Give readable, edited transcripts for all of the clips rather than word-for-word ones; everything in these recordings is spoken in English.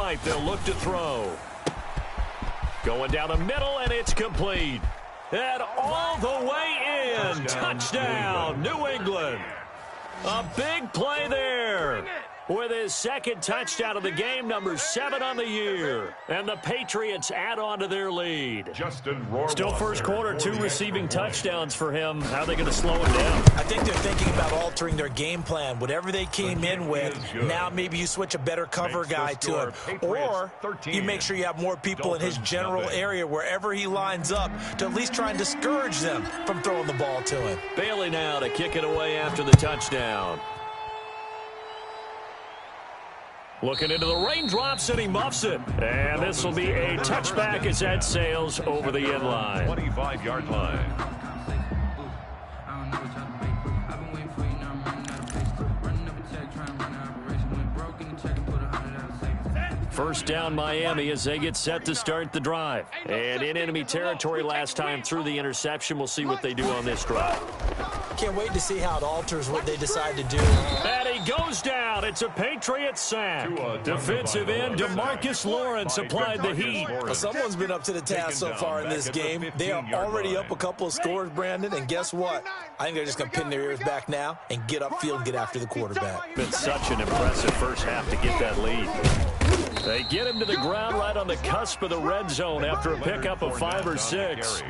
right. They'll look to throw. Going down the middle, and it's complete. And all the way in. Touchdown, New England. A big play there. With his second touchdown of the game, number 7 on the year. And the Patriots add on to their lead. Still first quarter, 2 receiving touchdowns for him. How are they going to slow him down? I think they're thinking about altering their game plan. Whatever they came in with, now maybe you switch a better cover guy to him. Or you make sure you have more people in his general area wherever he lines up to at least try and discourage them from throwing the ball to him. Bailey now to kick it away after the touchdown. Looking into the raindrops, and he muffs it. And this will be a touchback as that sails over the end line. 25-yard line. First down Miami as they get set to start the drive. And in enemy territory last time through the interception. We'll see what they do on this drive. Can't wait to see how it alters what they decide to do. And he goes down. It's a Patriot sack. Defensive end DeMarcus Lawrence applied the heat. Well, someone's been up to the task so far in this game. They are already up a couple of scores, Brandon, and guess what? I think they're just going to pin their ears back now and get upfield and get after the quarterback. Been such an impressive first half to get that lead. They get him to the ground right on the cusp of the red zone after a pickup of 5 or 6.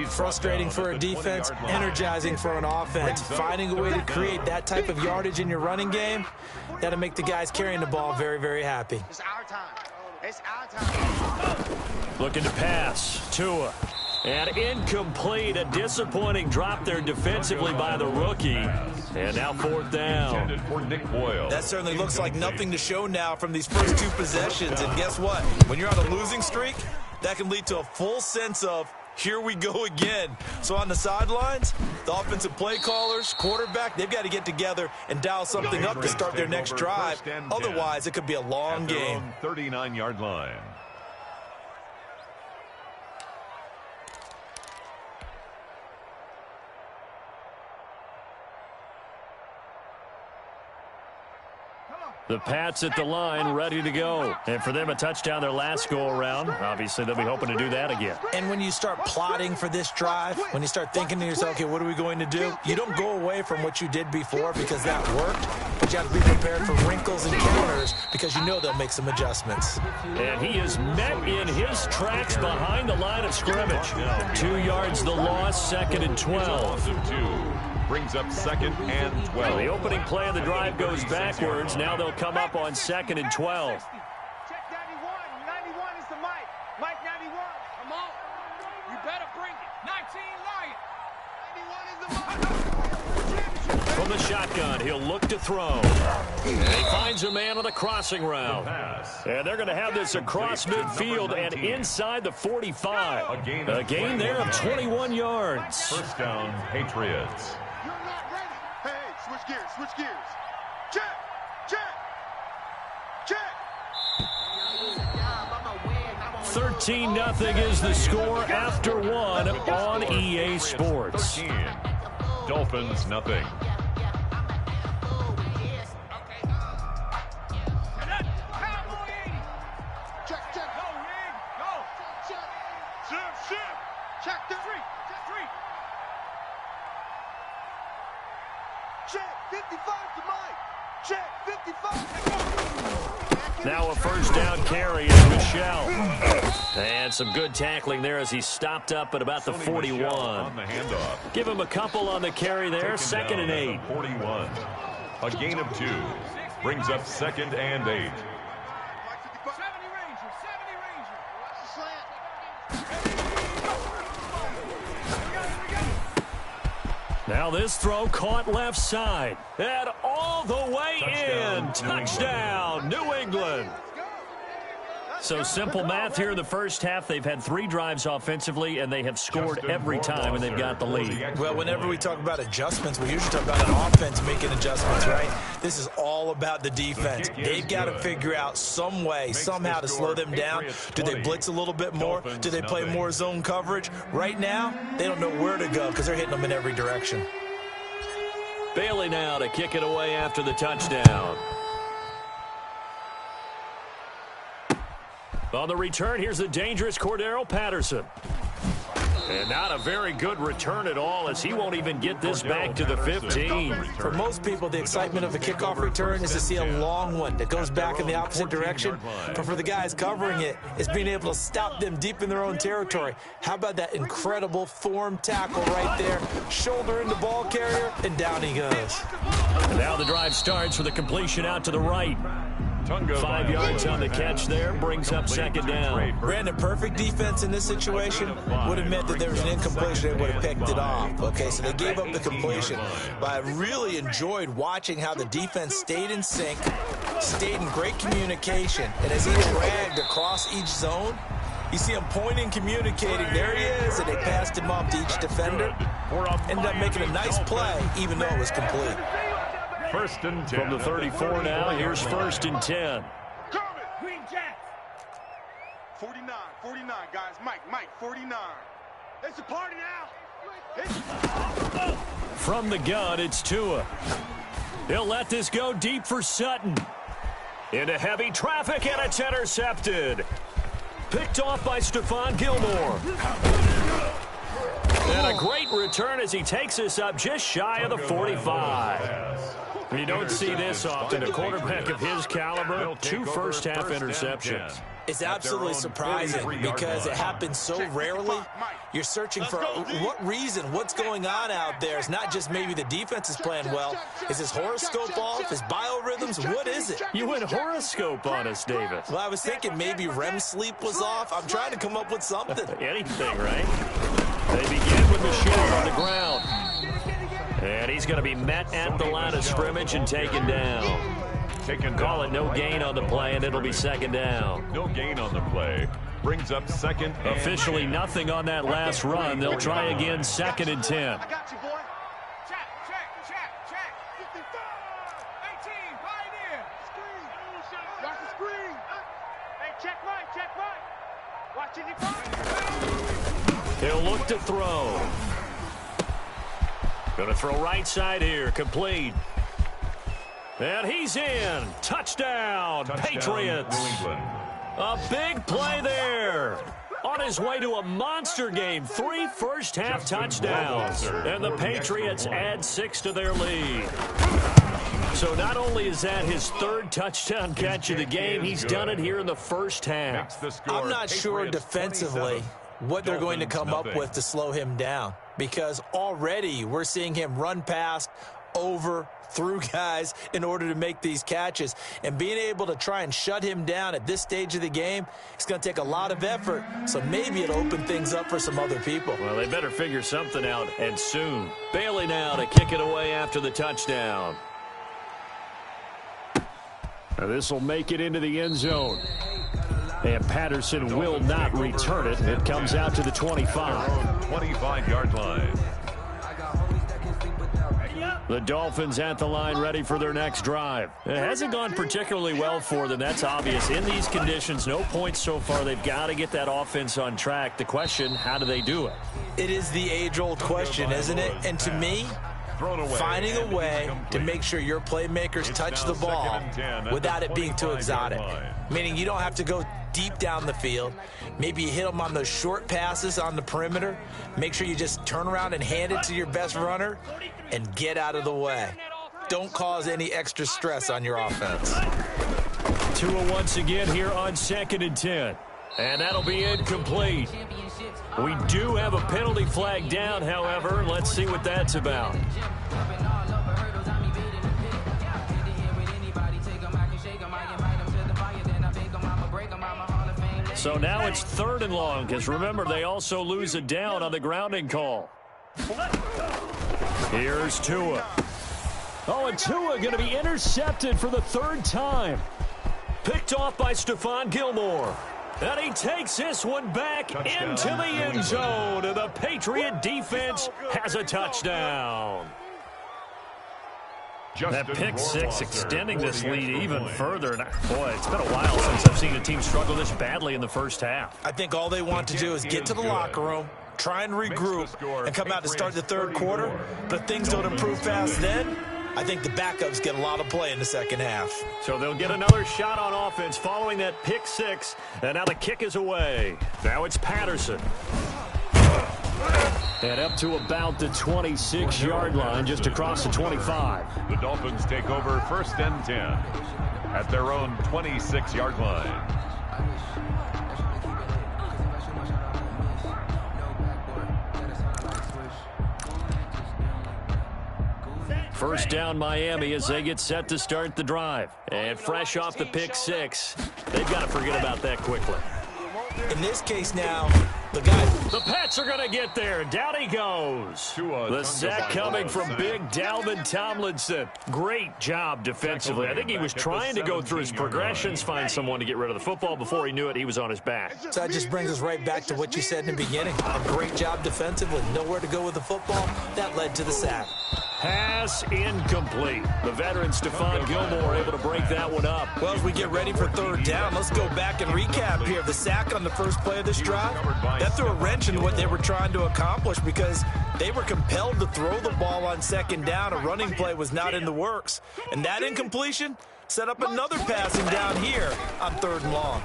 Frustrating for a defense, energizing for an offense. Finding a way to create that type of yardage in your running game, that'll make the guys carrying the ball very, very happy. It's our time. It's our time. Looking to pass. Tua. And incomplete. A disappointing drop there defensively by the rookie. And now 4th down. That certainly looks like nothing to show now from these first 2 possessions. And guess what? When you're on a losing streak, that can lead to a full sense of, here we go again. So on the sidelines, the offensive play callers, quarterback, they've got to get together and dial something up to start their next drive. Otherwise, it could be a long game. 39-yard line. The Pats at the line, ready to go. And for them, a touchdown their last go-around. Obviously, they'll be hoping to do that again. And when you start plotting for this drive, when you start thinking to yourself, okay, what are we going to do? You don't go away from what you did before because that worked, but you have to be prepared for wrinkles and counters because you know they'll make some adjustments. And he is met in his tracks behind the line of scrimmage. 2 yards the loss, 2nd and 12. Brings up 2nd and 12. Well, the opening play of the drive goes backwards. Now they'll come up on 2nd and 12. Check 91. 91 is the mic. Mike 91. Come on. You better bring it. 19 Lion. 91 is the mic. From the shotgun, he'll look to throw. And he finds a man on the crossing route. And they're going to have this across midfield and inside the 45. A gain there of 21 yards. First down, Patriots. You're not ready. Hey, switch gears. Switch gears. Check. Check. Check. 13-0 is the score after 1 on EA Sports. 13. Dolphins, nothing. Now a first down carry is Michelle. And some good tackling there as he stopped up at about the 41. On the handoff. Give him a couple on the carry there, 2nd and 8. 41. A gain of 2. Brings up 2nd and 8. Now this throw caught left side. And all the way in. Touchdown, New England. So simple math here in the first half. They've had 3 drives offensively, and they have scored every time, and they've got the lead. Well, whenever we talk about adjustments, we usually talk about an offense making adjustments, right? This is all about the defense. They've got to figure out some way, somehow to slow them down. Do they blitz a little bit more? Do they play more zone coverage? Right now, they don't know where to go because they're hitting them in every direction. Bailey now to kick it away after the touchdown. On the return, here's the dangerous Cordero Patterson. And not a very good return at all, as he won't even get this back to the 15. For most people, the excitement of a kickoff return is to see a long one that goes back in the opposite direction. But for the guys covering it, it's being able to stop them deep in their own territory. How about that incredible form tackle right there? Shoulder in the ball carrier, and down he goes. And now the drive starts with a completion out to the right. 5 yards on the catch there, brings up second down. Brandon, perfect defense in this situation would have meant that there was an incompletion. They would have picked it off. Okay, so they gave up the completion. But I really enjoyed watching how the defense stayed in sync, stayed in great communication. And as he dragged across each zone, you see him pointing, communicating. There he is, and they passed him off to each defender. Ended up making a nice play, even though it was complete. First and 10. From the 34 now, here's first and 10. Green Jack. 49, guys. Mike, 49. It's a party now. From the gun, it's Tua. He'll let this go deep for Sutton. Into heavy traffic, and it's intercepted. Picked off by Stephon Gilmore. And a great return as he takes us up just shy of the 45. You don't see this often. A quarterback of his caliber, 2 first-half interceptions. It's absolutely surprising because it happens so rarely. You're searching for what reason, what's going on out there. It's not just maybe the defense is playing well. Is his horoscope off? His biorhythms? What is it? You went horoscope on us, Davis. Well, I was thinking maybe REM sleep was off. I'm trying to come up with something. Anything, right? They begin with the shooter on the ground. And he's going to be met at the line of scrimmage and taken down. Call it no gain on the play, and it'll be second down. No gain on the play. Brings up second. Officially nothing on that last run. They'll try again, second and 10. I got you, boy. Check. 55. 18, pioneer. Screen. Watch the screen. Hey, check right. Watch it. He'll look to throw. Going to throw right side here. Complete. And he's in. Touchdown, Patriots. New England. A big play there. On his way to a monster game. 3 first-half touchdowns. And the Patriots add 6 to their lead. So not only is that his 3rd touchdown catch of the game, he's done it here in the first half. I'm not sure defensively what they're going to come up with to slow him down, because already we're seeing him run past, over, through guys in order to make these catches. And being able to try and shut him down at this stage of the game, it's going to take a lot of effort. So maybe it'll open things up for some other people. Well, they better figure something out, and soon. Bailey now to kick it away after the touchdown. Now this will make it into the end zone. And Patterson will not return it. It comes out to the 25. 25-yard line. The Dolphins at the line, ready for their next drive. It hasn't gone particularly well for them. That's obvious. In these conditions, no points so far. They've got to get that offense on track. The question, how do they do it? It is the age-old question, isn't it? And to me, finding a way to make sure your playmakers touch the ball without it being too exotic. Meaning you don't have to go deep down the field. Maybe you hit them on those short passes on the perimeter. Make sure you just turn around and hand it to your best runner and get out of the way. Don't cause any extra stress on your offense. Tua once again here on 2nd and 10. And that'll be incomplete. We do have a penalty flag down, however. Let's see what that's about. So now it's 3rd and long, because remember, they also lose a down on the grounding call. Here's Tua. Oh, and Tua going to be intercepted for the 3rd time. Picked off by Stephon Gilmore. And he takes this one back into the end zone. And the Patriot defense has a touchdown. That pick six extending this lead even further. And boy, it's been a while since I've seen a team struggle this badly in the first half. I think all they want to do is get to the locker room, try and regroup, and come out to start the 3rd quarter. But if things don't improve fast then, I think the backups get a lot of play in the second half. So they'll get another shot on offense following that pick six. And now the kick is away. Now it's Patterson. And up to about the 26-yard line, just across the 25. The Dolphins take over 1st and 10 at their own 26-yard line. First down Miami as they get set to start the drive. And fresh off the pick six, they've got to forget about that quickly. In this case now, The Pats are going to get there. Down he goes. The sack coming from big Dalvin Tomlinson. Great job defensively. I think he was trying to go through his progressions, find someone to get rid of the football. Before he knew it, he was on his back. So that just brings us right back to what you said in the beginning. A great job defensively. Nowhere to go with the football. That led to the sack. Pass incomplete. The veteran Stephon Gilmore able to break that one up. Well, as we get ready for third down, let's go back and recap here. The sack on the first play of this drive, that threw a wrench in what they were trying to accomplish because they were compelled to throw the ball on second down. A running play was not in the works. And that incompletion set up another passing down here on 3rd and long.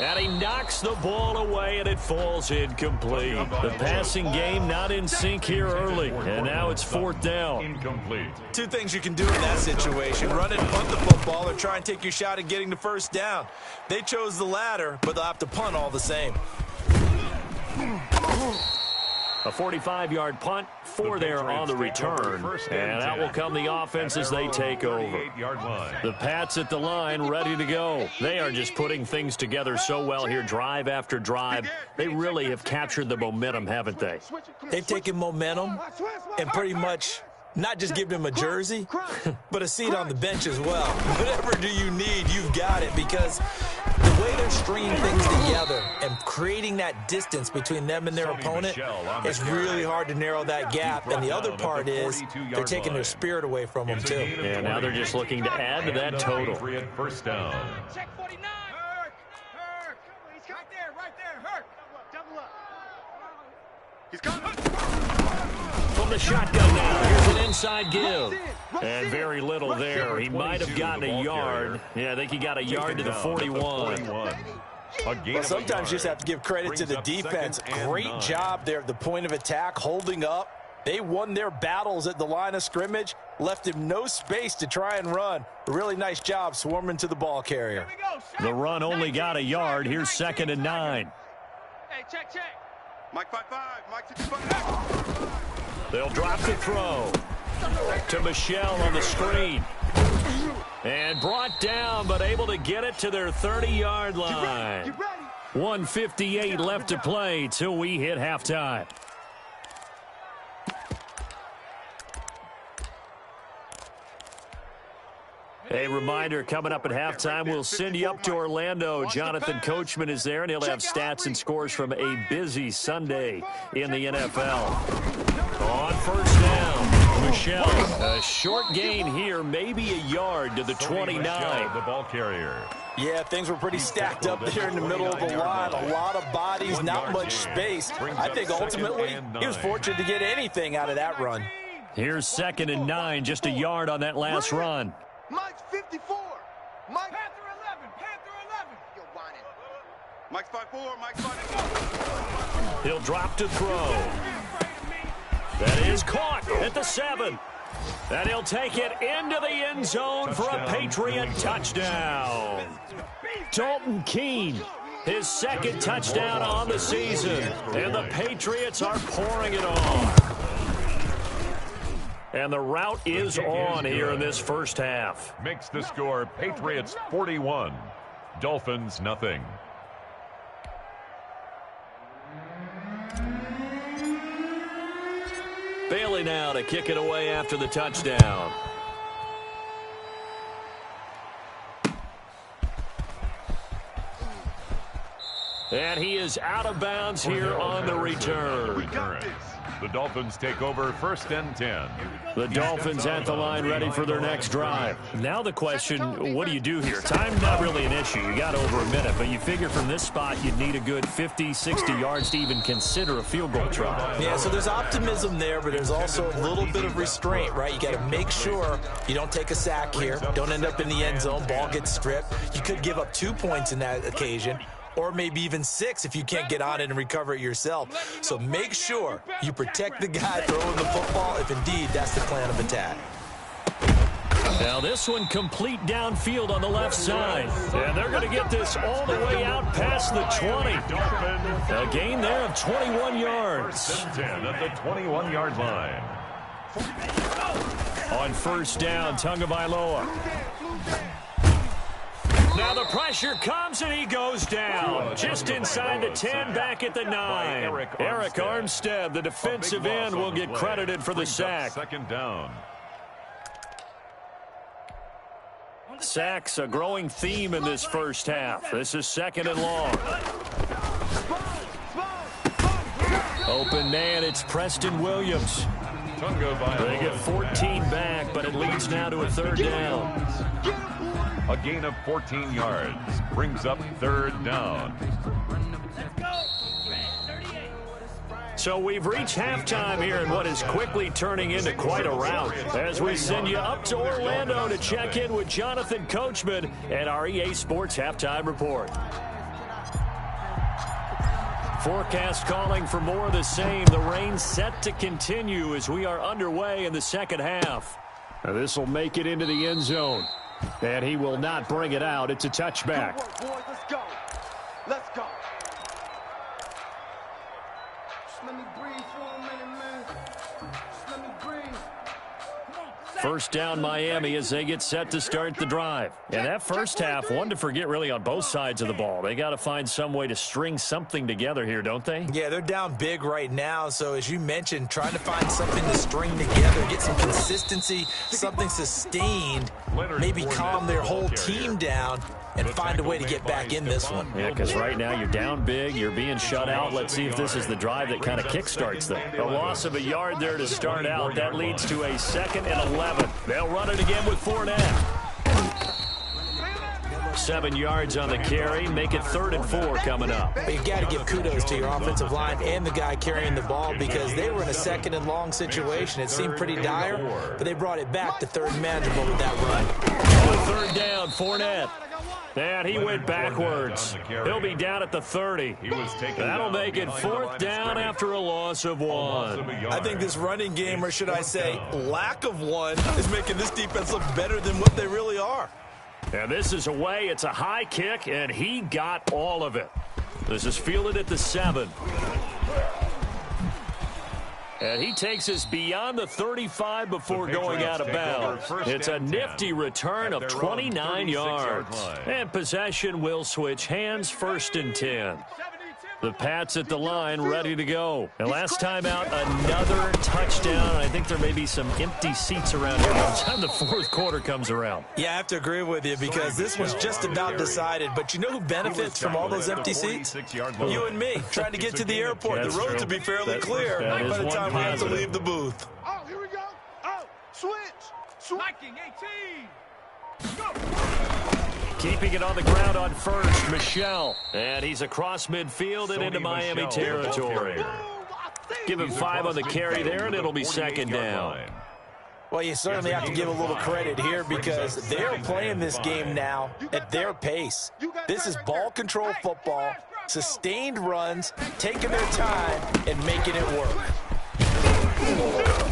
And he knocks the ball away, and it falls incomplete. The passing game not in sync here early, and now it's 4th down. Incomplete. Two things you can do in that situation. Run and punt the football or try and take your shot at getting the first down. They chose the latter, but they'll have to punt all the same. A 45-yard punt, 4 there on the return. And out will come the offense as they take over. The Pats at the line ready to go. They are just putting things together so well here, drive after drive. They really have captured the momentum, haven't they? They've taken momentum and pretty much not just given him a jersey, but a seat on the bench as well. Whatever do you need, you've got it, because the way they're stringing things together and creating that distance between them and their opponent, it's really hard to narrow that gap. And the other part is they're taking their spirit away from them, too. And now they're just looking to add to that total. First down. Check 49. Hurk. He's right there. Hurk. Double up. He's coming. From the shotgun now, here's an inside give. And very little there. He might have gotten a yard. Yeah, I think he got a yard to the 41. Well, sometimes you just have to give credit to the defense. Great job there at the point of attack, holding up. They won their battles at the line of scrimmage, left him no space to try and run. A really nice job swarming to the ball carrier. The run only got a yard. Here's 2nd and 9. Hey, check. Mike 5-5. Mike 65. They'll drop the throw to Michelle on the screen. And brought down, but able to get it to their 30-yard line. 1:58 left to play till we hit halftime. A reminder, coming up at halftime, we'll send you up to Orlando. Jonathan Coachman is there, and he'll have stats and scores from a busy Sunday in the NFL. On first down, Michelle. A short gain here, maybe a yard to the 29. The ball carrier. Yeah, things were pretty stacked up there in the middle of the line. A lot of bodies, not much space. I think ultimately he was fortunate to get anything out of that run. Here's 2nd and 9, just a yard on that last run. Mike's 54. Mike. Panther 11. Yo, whining. Mike's 5-4. Mike's 5-4. He'll drop to throw. That is caught at the 7. And he'll take it into the end zone for a Patriot touchdown. Dalton Keene, his 2nd touchdown on the season. And the Patriots are pouring it on. And the route is on here in this first half. Makes the score Patriots 41, Dolphins nothing. Bailey now to kick it away after the touchdown. And he is out of bounds here on the return. The Dolphins take over 1st and 10. The Dolphins at the line ready for their next drive. Now the question, what do you do here? Time not really an issue. You got over a minute, but you figure from this spot you'd need a good 50, 60 yards to even consider a field goal try. Yeah, so there's optimism there, but there's also a little bit of restraint, right? You got to make sure you don't take a sack here. Don't end up in the end zone. Ball gets stripped. You could give up 2 points in that occasion, or maybe even 6 if you can't get on it and recover it yourself. So make sure you protect the guy throwing the football if indeed that's the plan of attack. Now this one complete downfield on the left side. And they're going to get this all the way out past the 20. A gain there of 21 yards. 10 at the 21-yard line. On first down, Tagovailoa. Now the pressure comes and he goes down. Just inside the 10, back at the 9. Eric Armstead, the defensive end, will get credited for the sack. 2nd down. Sacks a growing theme in this first half. This is 2nd and long. Open man, it's Preston Williams. They get 14 back, but it leads now to a 3rd down. A gain of 14 yards brings up 3rd down. So we've reached halftime here in what is quickly turning into quite a rout as we send you up to Orlando to check in with Jonathan Coachman and our EA Sports Halftime Report. Forecast calling for more of the same. The rain set to continue as we are underway in the second half. Now this will make it into the end zone. And he will not bring it out. It's a touchback. Good work, boys. Let's go. Let's go. Just let me breathe for a minute, man. Just let me breathe. First down Miami as they get set to start the drive. And that first half, one to forget really on both sides of the ball. They got to find some way to string something together here, don't they? Yeah, they're down big right now. So as you mentioned, trying to find something to string together, get some consistency, something sustained, maybe calm their whole team down and find a way to get back in this one. Yeah, because right now you're down big, you're being shut out. Let's see if this is the drive that kind of kickstarts them. A loss of a yard there to start out. That leads to a 2nd and 11. They'll run it again with Fournette. 7 yards on the carry. Make it 3rd and 4 coming up. But you got to give kudos to your offensive line and the guy carrying the ball because they were in a 2nd and long situation. It seemed pretty dire, but they brought it back to 3rd and manageable with that run. On 3rd down, Fournette. And he went backwards. He'll be down at the 30. That'll make it 4th down after a loss of 1. I think this running game, or should I say lack of one, is making this defense look better than what they really are. And this is away. It's a high kick, and he got all of it. This is fielded at the 7. And he takes us beyond the 35 before going out of bounds. It's a nifty return of 29 yards. And possession will switch hands, 1st and 10. The Pats at the line ready to go. And last time out, another touchdown. I think there may be some empty seats around here by the time the 4th quarter comes around. Yeah, I have to agree with you because this was just about decided. But you know who benefits from all those empty seats? You and me, trying to get to the airport. The roads will be fairly clear by the time we have to leave the booth. Oh, here we go. Oh, switch. Liking 18. Go. Keeping it on the ground on first, Michelle. And he's across midfield and into Miami territory. Give him 5 on the carry there, and it'll be 2nd down. Well, you certainly have to give a little credit here because they're playing this game now at their pace. This is ball control football, sustained runs, taking their time, and making it work.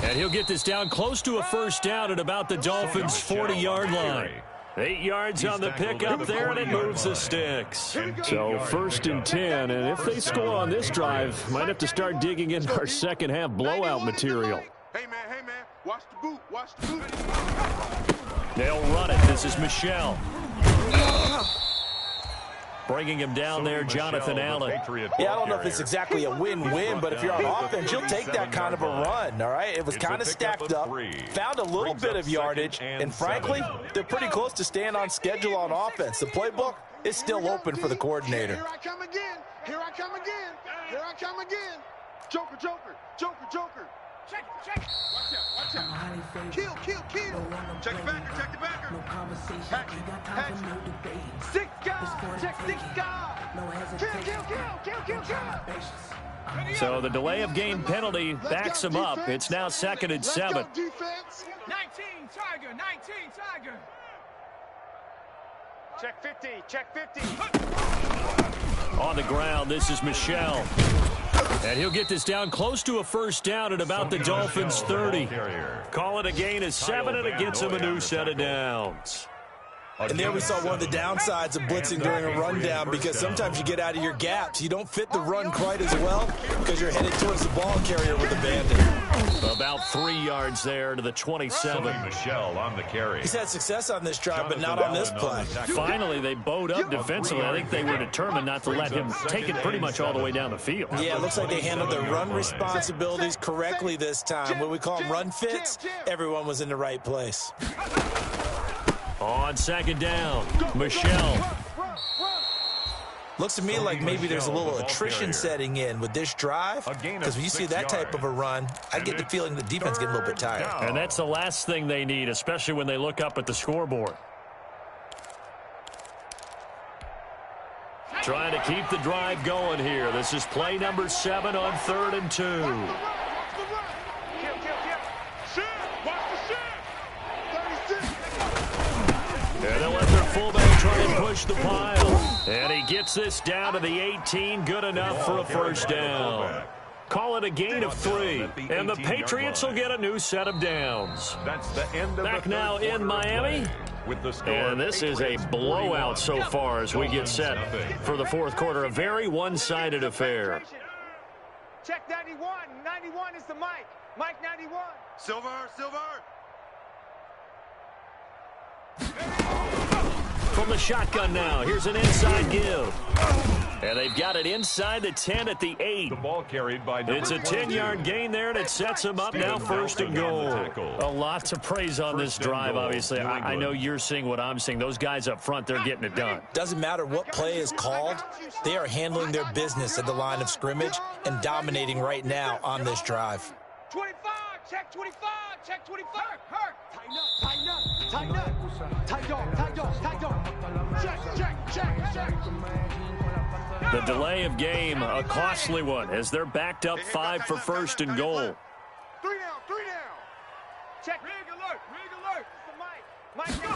And he'll get this down close to a 1st down at about the Dolphins' 40-yard line. 8 yards on the pickup there, and it moves the sticks. So 1st and 10, and if they score on this drive, might have to start digging into our second half blowout material. Hey, man, watch the boot, watch the boot. They'll run it. This is Michelle. Bringing him down there, Jonathan Allen. Yeah, I don't know if it's exactly a win-win, but if you're on offense, you'll take that kind of a run, all right? It was kind of stacked up, found a little bit of yardage, and frankly, they're pretty close to staying on schedule on offense. The playbook is still open for the coordinator. Here I come again. Here I come again. Here I come again. Joker, Joker, Joker, Joker. Check, check. Watch out. Kill. Check the backer. No conversation. Hatch. 6 guys. Check 6 guys. Kill. So the delay of game penalty backs him up. It's now 2nd and 7. 19 Tiger. Check 50. On the ground, this is Michel. And he'll get this down close to a first down at about the Dolphins' 30. Call it a gain of 7, and it gets him a new set of downs. And there we saw one of the downsides of blitzing during a rundown, because sometimes you get out of your gaps. You don't fit the run quite as well because you're headed towards the ball carrier with a bandit. About 3 yards there to the 27. Michel on the carry. He's had success on this drive, but not on this play. Finally, they bowed up defensively. I think they were determined not to let him take it pretty much all the way down the field. Yeah, it looks like they handled their run responsibilities correctly this time. What we call them run fits, everyone was in the right place. On 2nd down, Michel. Looks to me like maybe there's a little attrition setting in with this drive, because when you see that type of a run, I get the feeling the defense getting a little bit tired. And that's the last thing they need, especially when they look up at the scoreboard. Trying to keep the drive going here. This is play number 7 on 3rd and 2. And they'll let their fullback try and push the pile. And he gets this down to the 18. Good enough for a first down. Call it a gain of 3. And the Patriots will get a new set of downs. That's the end of Back now in Miami. And this is a blowout so far as we get set for the 4th quarter. A very one-sided affair. Check 91. 91 is the Mike. Mike 91. Silver. From the shotgun now, here's an inside give. And they've got it inside the 10 at the 8. The ball carried by It's a 10-yard gain there, and it sets them up now 1st and goal. A lot to praise on this drive, obviously. I know you're seeing what I'm seeing. Those guys up front, they're getting it done. Doesn't matter what play is called. They are handling their business at the line of scrimmage and dominating right now on this drive. 25. Check 25. Check 25. Hurt. Tighten up. Check. The delay of game, a costly one, as they're backed up 5 for 1st and goal. 3 down. Check. Rig alert. Mike, go.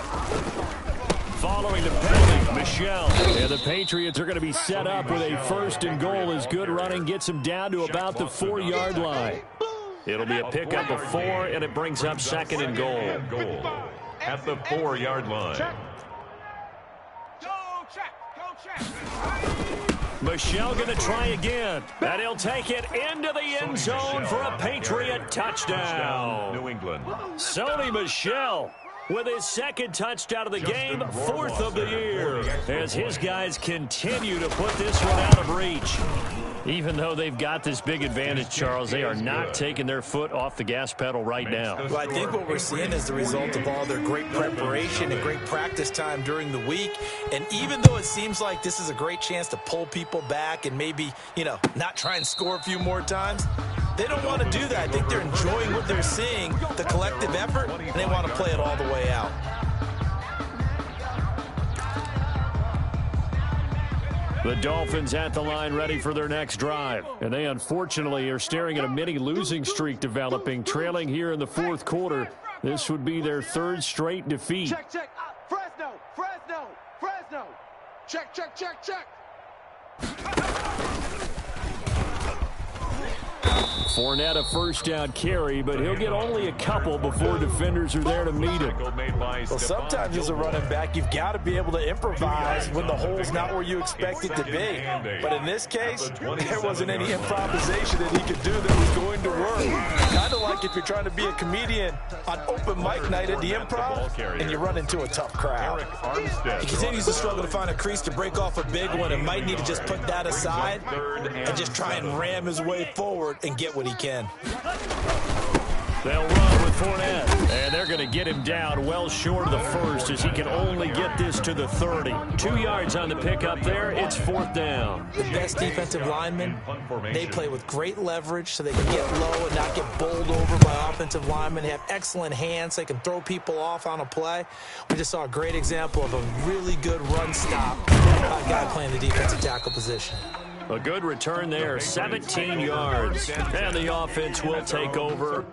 Following the penalty, Michel. And the Patriots are going to be set up with a 1st and goal as good running gets them down to about the 4-yard line. It'll be a pickup of 4, and it brings up 2nd and goal. At the 4-yard line. Go check. Michel going to try again. And he'll take it into the end zone for a Patriot touchdown. New England. Sony Michel with his 2nd touchdown of the game, 4th of the year, as his guys continue to put this one out of reach. Even though they've got this big advantage, Charles, they are not taking their foot off the gas pedal right now. Well, I think what we're seeing is the result of all their great preparation and great practice time during the week. And even though it seems like this is a great chance to pull people back and maybe, not try and score a few more times, they don't want to do that. I think they're enjoying what they're seeing, the collective effort, and they want to play it all the way out. The Dolphins at the line ready for their next drive. And they unfortunately are staring at a mini losing streak developing, trailing here in the 4th quarter. This would be their 3rd straight defeat. Check. Fresno. Check. Fournette a first down carry, but he'll get only a couple before defenders are there to meet him. Well, sometimes as a running back, you've got to be able to improvise when the hole's not where you expect it to be. But in this case, there wasn't any improvisation that he could do that was going to work. Kind of like if you're trying to be a comedian on open mic night at the Improv and you run into a tough crowd. He continues to struggle to find a crease to break off a big one and might need to just put that aside and just try and ram his way forward and get what he can. They'll run with Fournette. And they're going to get him down well short of the first as he can only get this to the 30. 2 yards on the pickup there. It's 4th down. The best defensive linemen, they play with great leverage so they can get low and not get bowled over by offensive linemen. They have excellent hands. They can throw people off on a play. We just saw a great example of a really good run stop by a guy playing the defensive tackle position. A good return there, 17 yards. And the offense will take over.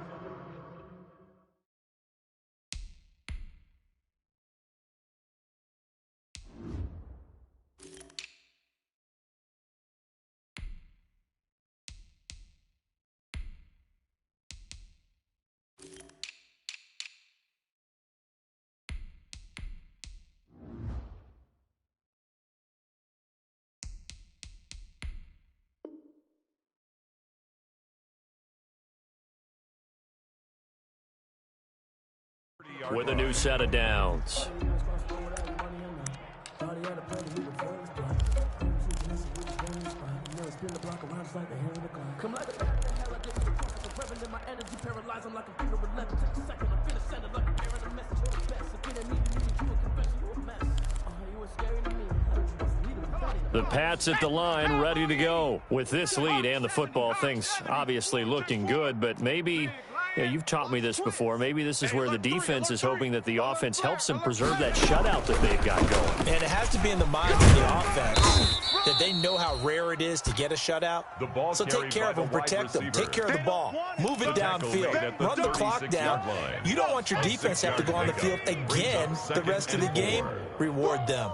With a new set of downs. The Pats at the line ready to go. With this lead and the football, things obviously looking good, but maybe... Yeah, you've taught me this before. Maybe this is where the defense is hoping that the offense helps them preserve that shutout that they've got going. And it has to be in the minds of the offense that they know how rare it is to get a shutout. So take care of them, protect them, take care of the ball, move it downfield, run the clock down. You don't want your defense to have to go on the field again the rest of the game. Reward them.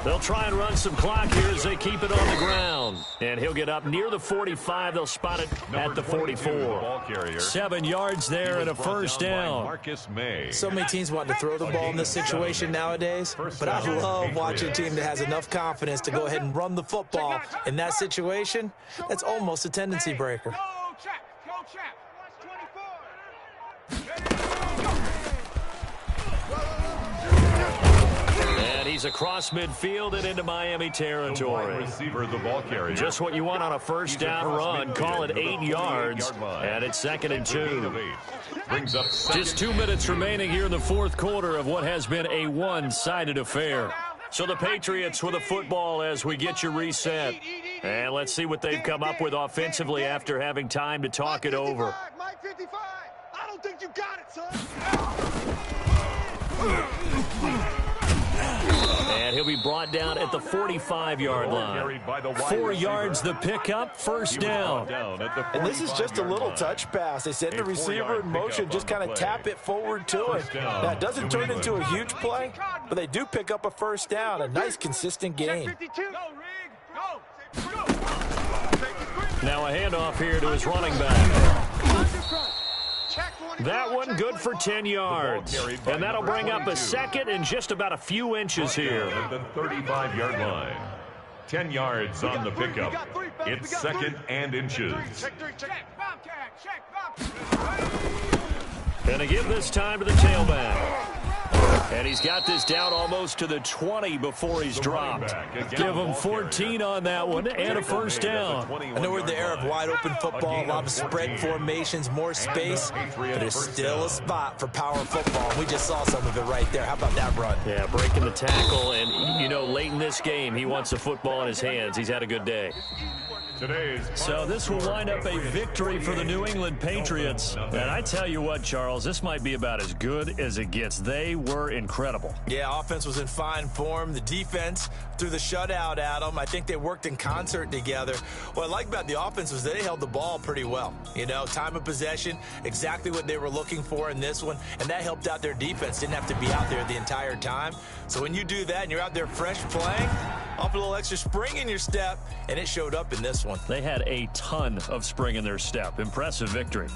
They'll try and run some clock here as they keep it on the ground. And he'll get up near the 45. They'll spot it at the 44. 7 yards there and a first down. So many teams want to throw the ball in this situation nowadays, but I love watching a team that has enough confidence to go ahead and run the football. In that situation, that's almost a tendency breaker. He's across midfield and into Miami territory. Just what you want on a first down run. Call it 8 yards, and it's 2nd and 2. Just 2 minutes remaining here in the fourth quarter of what has been a one-sided affair. So the Patriots with a football as we get you reset. And let's see what they've come up with offensively after having time to talk it over. Mike 55, I don't think you got it, son. And he'll be brought down at the 45-yard line. 4 yards the pickup, first down. And this is just a little touch pass. They send the receiver in motion, just kind of tap it forward to it. Now, it doesn't turn into a huge play, but they do pick up a first down, a nice, consistent gain. Now a handoff here to his running back. That one good for 10 yards. And that'll bring up a second and just about a few inches here. At the 35-yard line. 10 yards on the pickup. It's 2nd and inches. Gonna give this time to the tailback. And he's got this down almost to the 20 before he's dropped. Give him 14 on that one and a first down. I know we're in the era of wide-open football, a lot of spread formations, more space, but there's still a spot for power football. We just saw some of it right there. How about that run? Yeah, breaking the tackle, and, you know, late in this game, he wants the football in his hands. He's had a good day. So this will wind up a victory for the New England Patriots. And I tell you what, Charles, this might be about as good as it gets. They were incredible. Yeah, offense was in fine form. The defense threw the shutout at them. I think they worked in concert together. What I like about the offense was they held the ball pretty well. You know, time of possession, exactly what they were looking for in this one. And that helped out their defense. Didn't have to be out there the entire time. So when you do that and you're out there fresh playing, off a little extra spring in your step, and it showed up in this one. They had a ton of spring in their step. Impressive victory.